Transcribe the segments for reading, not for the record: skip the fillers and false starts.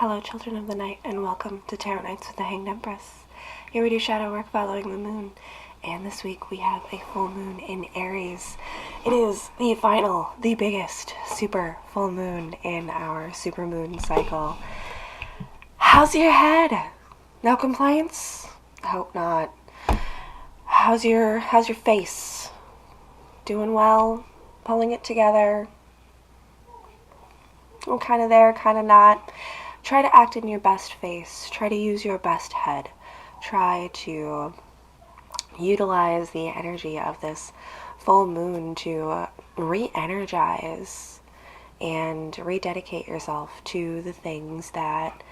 Hello, children of the night, and welcome to Tarot Nights with the Hanged Empress. Here we do shadow work following the moon, and this week we have a full moon in Aries. It is the final, the biggest super full moon in our super moon cycle. How's your head? No complaints? I hope not. How's your face? Doing well? Pulling it together? I'm kind of there, kind of not. Try to act in your best face. Try to use your best head. Try to utilize the energy of this full moon to re-energize and rededicate yourself to the things that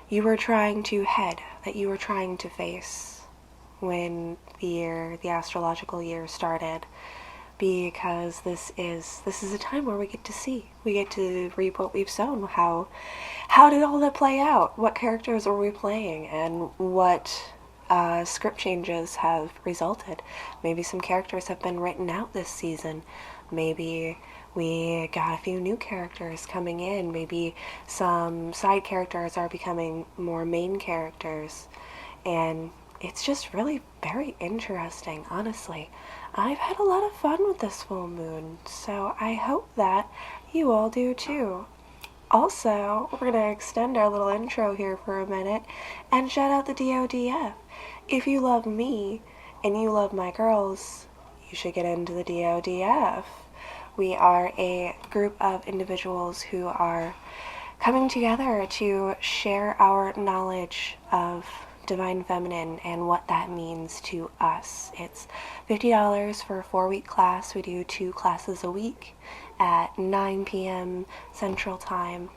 you were trying to head, that you were trying to face when the astrological year started. Because this is a time where we get to reap what we've sown. How did all that play out? What characters were we playing, and what script changes have resulted? Maybe some characters have been written out this season. Maybe we got a few new characters coming in. Maybe some side characters are becoming more main characters, and it's just really very interesting, honestly. I've had a lot of fun with this full moon, so I hope that you all do too. Also, we're going to extend our little intro here for a minute and shout out the DODF. If you love me and you love my girls, you should get into the DODF. We are a group of individuals who are coming together to share our knowledge of Divine Feminine and what that means to us. It's $50 for a 4-week class. We do 2 classes a week at 9 p.m. Central Time,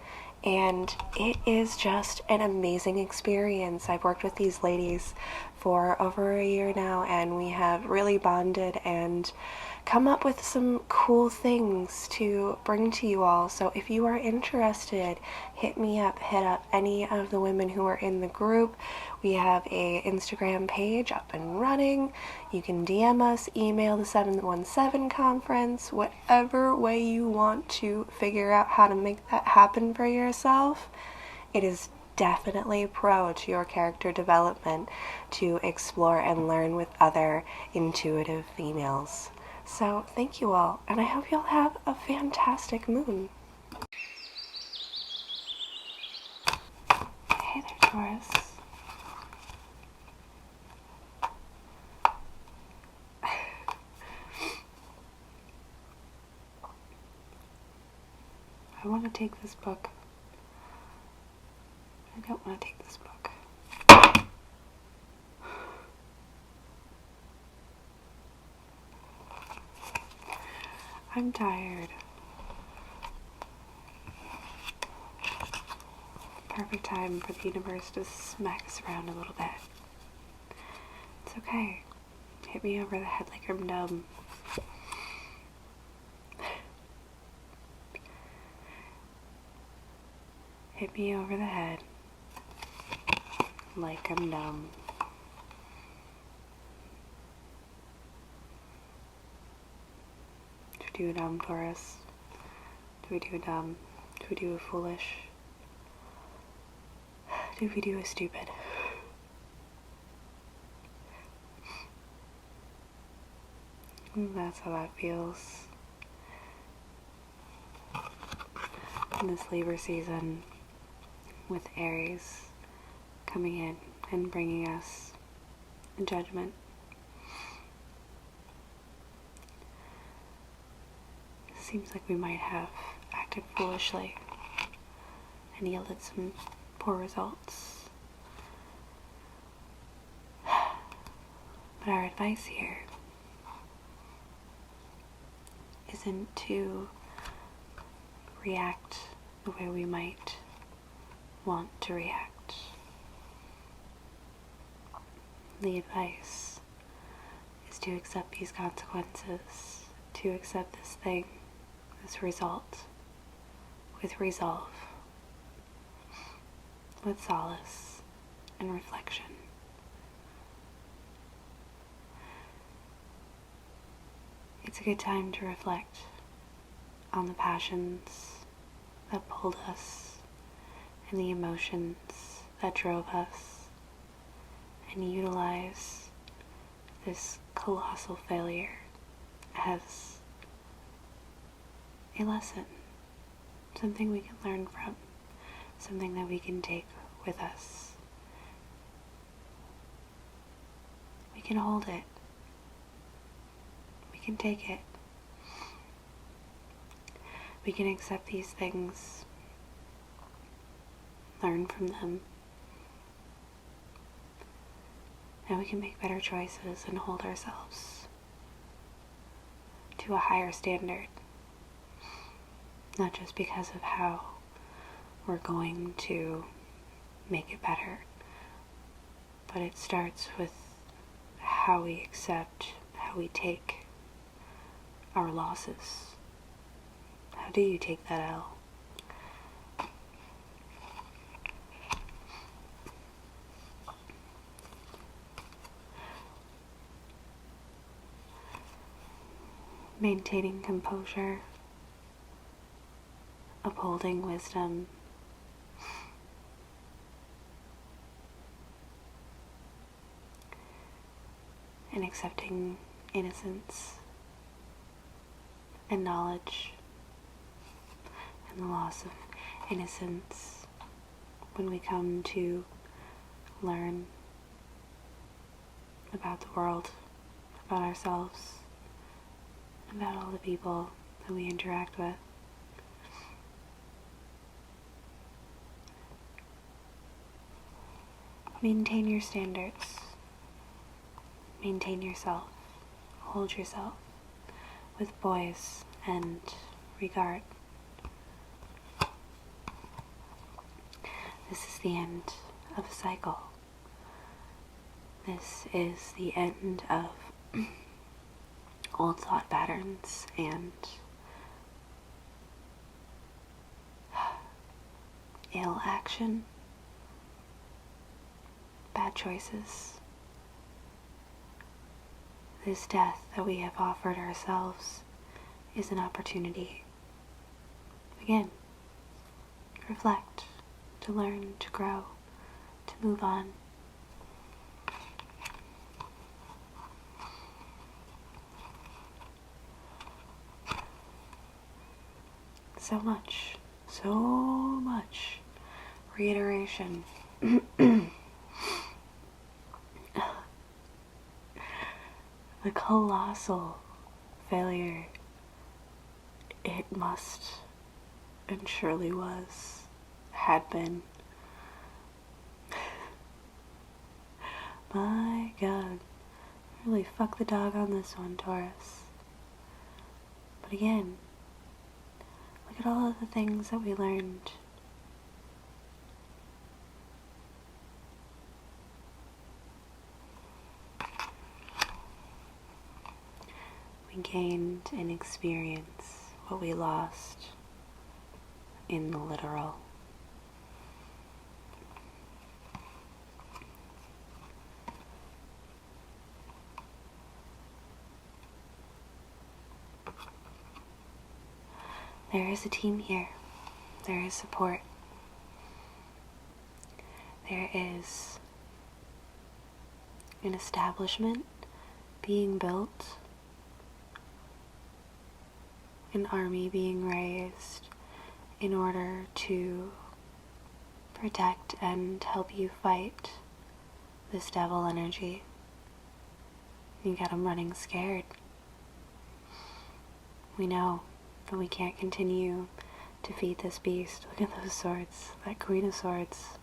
and it is just an amazing experience. I've worked with these ladies for over a year now, and we have really bonded and come up with some cool things to bring to you all. So if you are interested, hit me up, hit up any of the women who are in the group. We have a Instagram page up and running. You can DM us, email the 717 conference, whatever way you want to figure out how to make that happen for yourself. It is definitely pro to your character development to explore and learn with other intuitive females. So thank you all, and I hope you all have a fantastic moon. Hey there, Taurus. I want to take this book. I don't want to take this book. I'm tired. Perfect time for the universe to smack us around a little bit. It's okay. Hit me over the head like I'm dumb. Hit me over the head like I'm dumb. Do we do a dumb, Taurus? Do we do a dumb? Do we do a foolish? Do we do a stupid? That's how that feels. In this Libra season, with Aries coming in and bringing us a judgment. Seems like we might have acted foolishly and yielded some poor results. But our advice here isn't to react the way we might want to react. The advice is to accept these consequences, to accept this thing, this result, with resolve, with solace and reflection. It's a good time to reflect on the passions that pulled us and the emotions that drove us, and utilize this colossal failure as a lesson, something we can learn from, something that we can take with us. We can hold it. We can take it. We can accept these things, learn from them, and we can make better choices and hold ourselves to a higher standard. Not just because of how we're going to make it better, but it starts with how we accept, how we take our losses. How do you take that L? Maintaining composure, upholding wisdom, and accepting innocence and knowledge, and the loss of innocence when we come to learn about the world, about ourselves, about all the people that we interact with. Maintain your standards. Maintain yourself. Hold yourself with poise and regard. This is the end of a cycle. This is the end of old thought patterns and ill action, bad choices. This death that we have offered ourselves is an opportunity, again, to reflect, to learn, to grow, to move on. So much reiteration. The colossal failure it must and surely was, had been. My God, really fuck the dog on this one, Taurus. But again, look at all of the things that we learned. We gained and experienced what we lost in the literal. There is a team here. There is support. There is an establishment being built, an army being raised in order to protect and help you fight this devil energy. You got them running scared. We know that we can't continue to feed this beast. Look at those swords, that queen of swords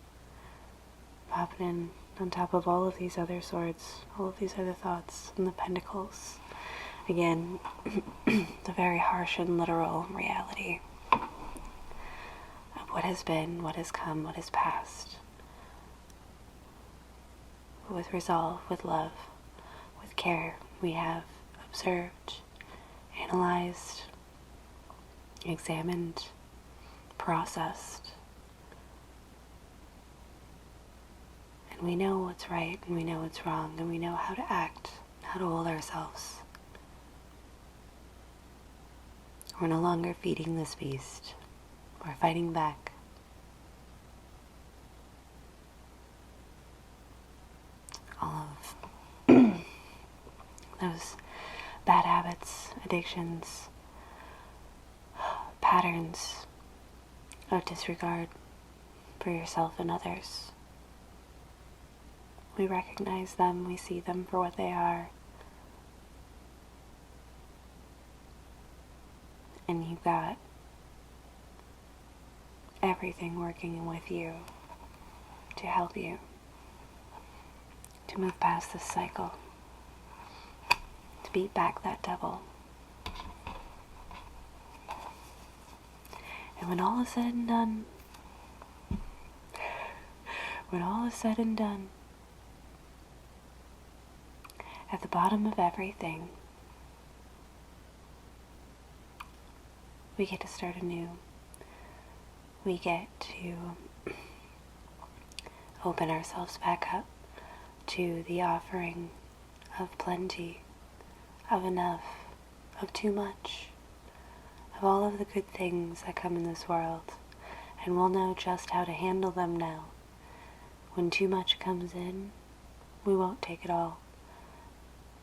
popping in on top of all of these other swords, all of these other thoughts, and the pentacles. Again, the very harsh and literal reality of what has been, what has come, what has passed. But with resolve, with love, with care, we have observed, analyzed, examined, processed, and we know what's right and we know what's wrong, and we know how to act, how to hold ourselves. We're no longer feeding this beast. We're fighting back. those bad habits, addictions, patterns of disregard for yourself and others. We recognize them, we see them for what they are. And you've got everything working with you to help you to move past this cycle, to beat back that devil. And when all is said and done, at the bottom of everything, we get to start anew. We get to open ourselves back up to the offering of plenty, of enough, of too much, of all of the good things that come in this world. And we'll know just how to handle them now. When too much comes in, we won't take it all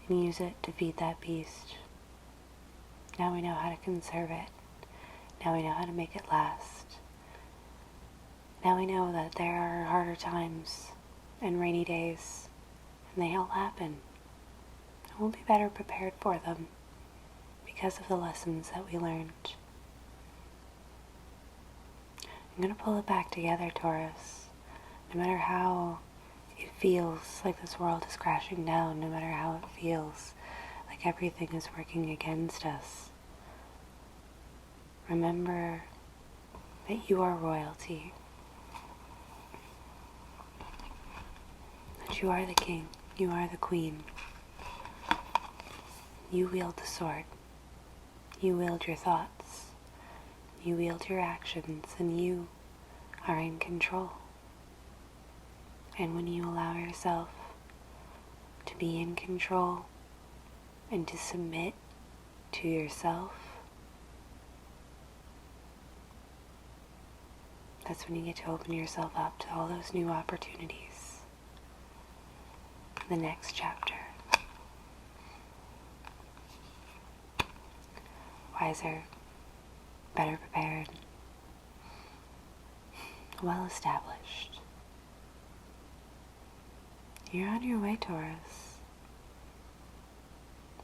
and use it to feed that beast. Now we know how to conserve it. Now we know how to make it last. Now we know that there are harder times and rainy days, and they all happen. And we'll be better prepared for them because of the lessons that we learned. I'm going to pull it back together, Taurus. No matter how it feels like this world is crashing down, no matter how it feels like everything is working against us, remember that you are royalty. That you are the king. You are the queen. You wield the sword. You wield your thoughts. You wield your actions, and you are in control. And when you allow yourself to be in control and to submit to yourself, that's when you get to open yourself up to all those new opportunities. The next chapter. Wiser, better prepared, well established. You're on your way, Taurus.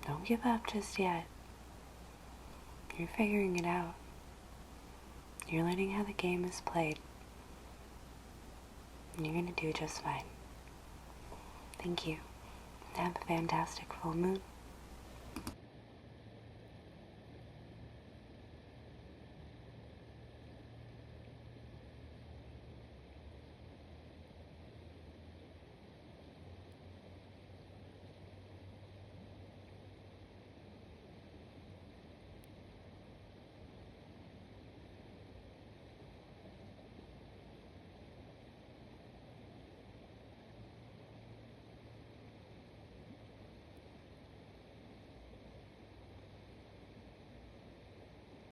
Don't give up just yet. You're figuring it out. You're learning how the game is played. And you're going to do just fine. Thank you. Have a fantastic full moon.